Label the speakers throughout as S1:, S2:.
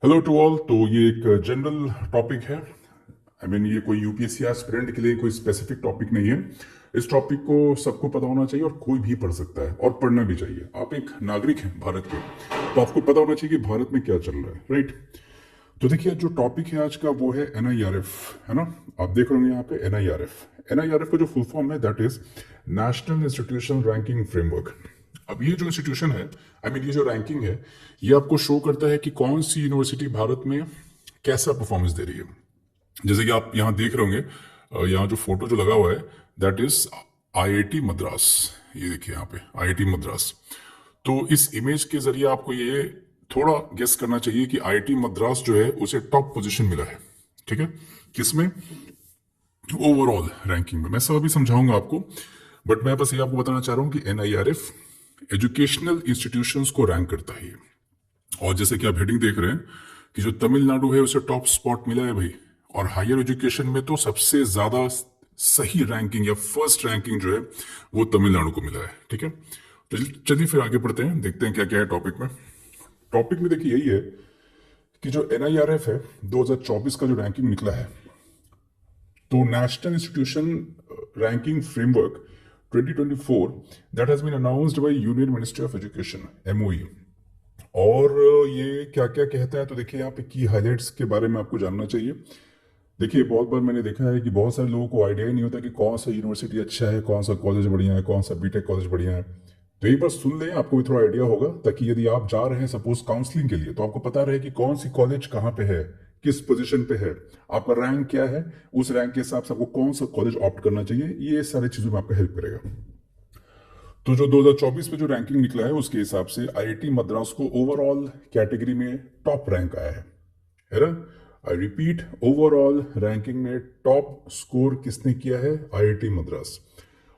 S1: Hello to all. तो ये एक जनरल टॉपिक है। ये कोई यूपीएससी एस्पिरेंट के लिए कोई स्पेसिफिक टॉपिक नहीं है। इस टॉपिक को सबको पता होना चाहिए और कोई भी पढ़ सकता है और पढ़ना भी चाहिए। आप एक नागरिक हैं भारत के, तो आपको पता होना चाहिए कि भारत में क्या चल रहा है, राइट। तो देखिए, जो टॉपिक है आज का वो है एनआईआरएफ, है ना। आप देख रहे होंगे यहाँ पे एनआईआरएफ। एनआईआरएफ का जो फुल फॉर्म है that is national institution ranking framework. अब ये जो इंस्टीट्यूशन है, ये जो रैंकिंग है, ये आपको शो करता है कि कौन सी यूनिवर्सिटी भारत में कैसा परफॉर्मेंस दे रही है। जैसे कि आप यहाँ देख रहे होंगे, यहाँ जो फोटो जो लगा हुआ है दैट इज आईआईटी मद्रास। ये देखिए यहाँ पे आईआईटी मद्रास। तो इस इमेज के जरिए आपको ये थोड़ा गेस करना चाहिए कि आईआईटी मद्रास जो है उसे टॉप पोजीशन मिला है, ठीक है। किसमें? ओवरऑल रैंकिंग में। मैं सब अभी समझाऊंगा आपको, बट मैं बस ये आपको बताना चाह रहा हूँ कि एनआईआरएफ एजुकेशनल इंस्टीट्यूशंस को रैंक करता है। और जैसे कि आप हेडिंग देख रहे हैं कि जो तमिलनाडु है उसे टॉप स्पॉट मिला है भाई। और हायर एजुकेशन में तो सबसे ज्यादा सही रैंकिंग या फर्स्ट रैंकिंग जो है वो तमिलनाडु को मिला है, ठीक है। तो चलिए फिर आगे बढ़ते हैं, देखते हैं क्या क्या है टॉपिक में। टॉपिक में देखिए यही है कि जो एनआईआरएफ है 2024 का जो रैंकिंग निकला है, तो national institution ranking framework 2024 that has been announced by union ministry of education, MoE. और ये क्या क्या कहता है, तो देखिए यहाँ पे की हाइलाइट्स के बारे में आपको जानना चाहिए। देखिए, बहुत बार मैंने देखा है कि बहुत सारे लोगों को आइडिया ही नहीं होता कि कौन सा यूनिवर्सिटी अच्छा है, कौन सा कॉलेज बढ़िया है, कौन सा बीटेक कॉलेज बढ़िया है। तो एक बार सुन लें, आपको भी थोड़ा आइडिया होगा, ताकि यदि आप जा रहे हैं सपोज काउंसलिंग के लिए, तो आपको पता रहे कि कौन सी कॉलेज कहाँ पे है, किस पोजीशन पे है, आपका रैंक क्या है, उस रैंक के हिसाब से आपको कौन सा कॉलेज ऑप्ट करना चाहिए। ये सारी चीजों में आपका हेल्प करेगा। तो जो 2024 में जो रैंकिंग निकला है उसके हिसाब से आईआईटी मद्रास को ओवरऑल कैटेगरी में टॉप रैंक आया है ना। आई रिपीट, ओवरऑल रैंकिंग में टॉप स्कोर किसने किया है? आईआईटी मद्रास।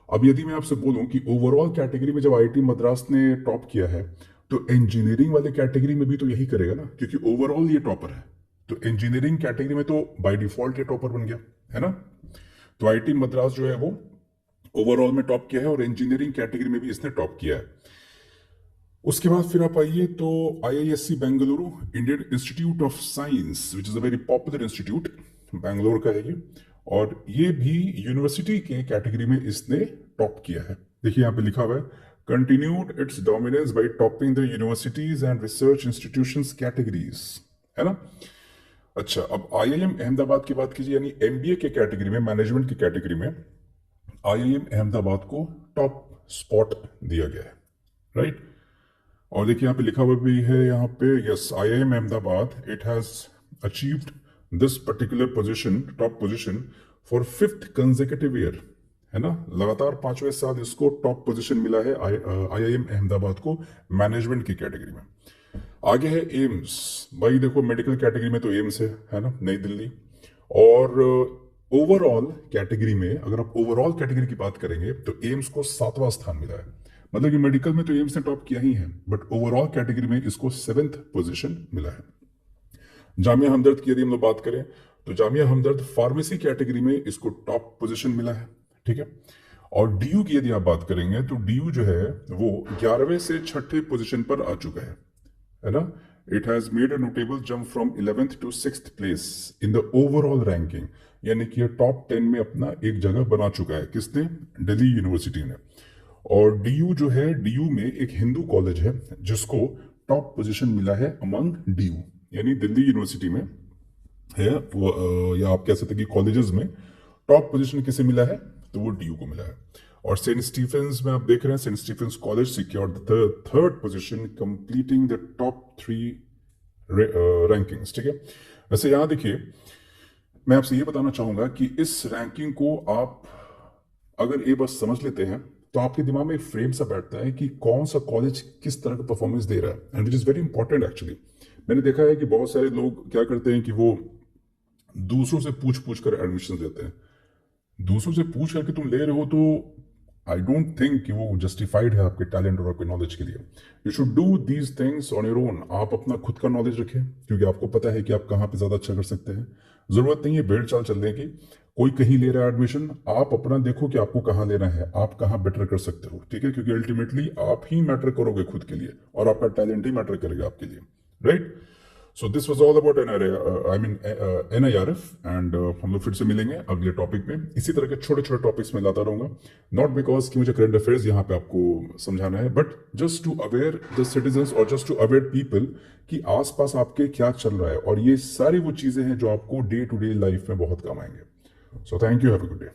S1: अब यदि मैं आपसे बोलूं कि ओवरऑल कैटेगरी में जब आईआईटी मद्रास ने टॉप किया है, तो इंजीनियरिंग वाले कैटेगरी में भी तो यही करेगा ना, क्योंकि ओवरऑल ये टॉपर है। तो इंजीनियरिंग कैटेगरी में तो बाय डिफॉल्ट ये टॉपर बन गया, है ना। तो आईआईटी मद्रास जो है वो ओवरऑल में टॉप किया है और इंजीनियरिंग कैटेगरी में भी इसने टॉप किया है। उसके बाद फिर आप आइए तो IISc Bengaluru, Indian institute of science, which is a very popular institute, Bangalore का है ये। और ये भी यूनिवर्सिटी के कैटेगरी में इसने टॉप किया है। देखिए यहाँ पे लिखा हुआ है, continued its dominance by topping the universities and research institutions categories, है ना। अच्छा, अब आईआईएम अहमदाबाद की बात कीजिए, यानी एमबीए के कैटेगरी में, मैनेजमेंट की कैटेगरी में आईआईएम अहमदाबाद को टॉप स्पॉट दिया गया है, राइट। और देखिए यहाँ पे लिखा हुआ भी है, यहाँ पे yes, IIM Ahmedabad it has achieved this particular position, top position for 5th consecutive year, है ना। लगातार 5वें साल इसको टॉप पोजीशन मिला है आईआईएम अहमदाबाद को मैनेजमेंट की कैटेगरी में। आगे है एम्स। भाई देखो, मेडिकल कैटेगरी में तो एम्स है ना, नई दिल्ली। और ओवरऑल कैटेगरी में, अगर आप ओवरऑल कैटेगरी की बात करेंगे तो एम्स को 7वां स्थान मिला है। मतलब कि मेडिकल में तो एम्स ने टॉप किया ही है, बट ओवरऑल कैटेगरी में इसको 7th पोजीशन मिला है। जामिया हमदर्द की यदि हम लोग बात करें, तो जामिया हमदर्द फार्मेसी कैटेगरी में इसको टॉप पोजीशन मिला है, ठीक है। और डीयू की यदि आप बात करेंगे तो डीयू जो है वो 11वें से 6ठे पोजीशन पर आ चुका है ना। It has made a notable jump from 11th to 6th place in the overall ranking, यानी कि टॉप 10 में अपना एक जगह बना चुका है। किसने? दिल्ली यूनिवर्सिटी ने। और डीयू जो है, डीयू में एक हिंदू कॉलेज है जिसको टॉप पोजीशन मिला है अमंग डीयू, यानी दिल्ली यूनिवर्सिटी में है वो, या आप कह सकते हैं कि कॉलेजेस में टॉप पोजीशन किसे मिला है, तो वो डीयू को मिला है। और सेंट स्टीफेंस में आप देख रहे हैं, Saint Stephen's College secured the 3rd position, completing the top 3 rankings, ठीक है। वैसे यहां देखिए, मैं आपसे ये बताना चाहूंगा कि इस रैंकिंग को आप अगर ये बस समझ लेते हैं तो आपके दिमाग में एक फ्रेम सा बैठता है कि कौन सा कॉलेज किस तरह का परफॉर्मेंस दे रहा है, and which is very important actually. मैंने देखा है कि बहुत सारे लोग क्या करते हैं कि वो दूसरों से पूछ पूछ कर एडमिशन लेते हैं। दूसरों से पूछ करके तुम ले रहे हो तो आई डोंट थिंक कि वो जस्टिफाइड है आपके टैलेंट और आपके नॉलेज के लिए। You should do these things on your own. आप अपना खुद का नॉलेज रखें, क्योंकि आपको पता है कि आप कहाँ पे ज्यादा अच्छा कर सकते हैं। जरूरत नहीं है भेड़ चाल चलने की, कोई कहीं ले रहा है एडमिशन, आप अपना देखो कि आपको कहाँ लेना है, आप कहाँ बेटर कर सकते हो, ठीक है। क्योंकि अल्टीमेटली आप ही मैटर करोगे खुद के लिए, और आपका टैलेंट ही मैटर करेगा आपके लिए, right. So this was all about NIRF and हम लोग फिर से मिलेंगे अगले टॉपिक में। इसी तरह के छोटे छोटे टॉपिक्स में लाता रहूंगा, नॉट बिकॉज कि मुझे करंट अफेयर्स यहाँ पे आपको समझाना है, but just to aware the citizens और जस्ट टू अवेयर पीपल कि आसपास आपके क्या चल रहा है, और ये सारी वो चीजें हैं जो आपको डे टू डे लाइफ में बहुत काम आएंगे। So thank you, have a good day.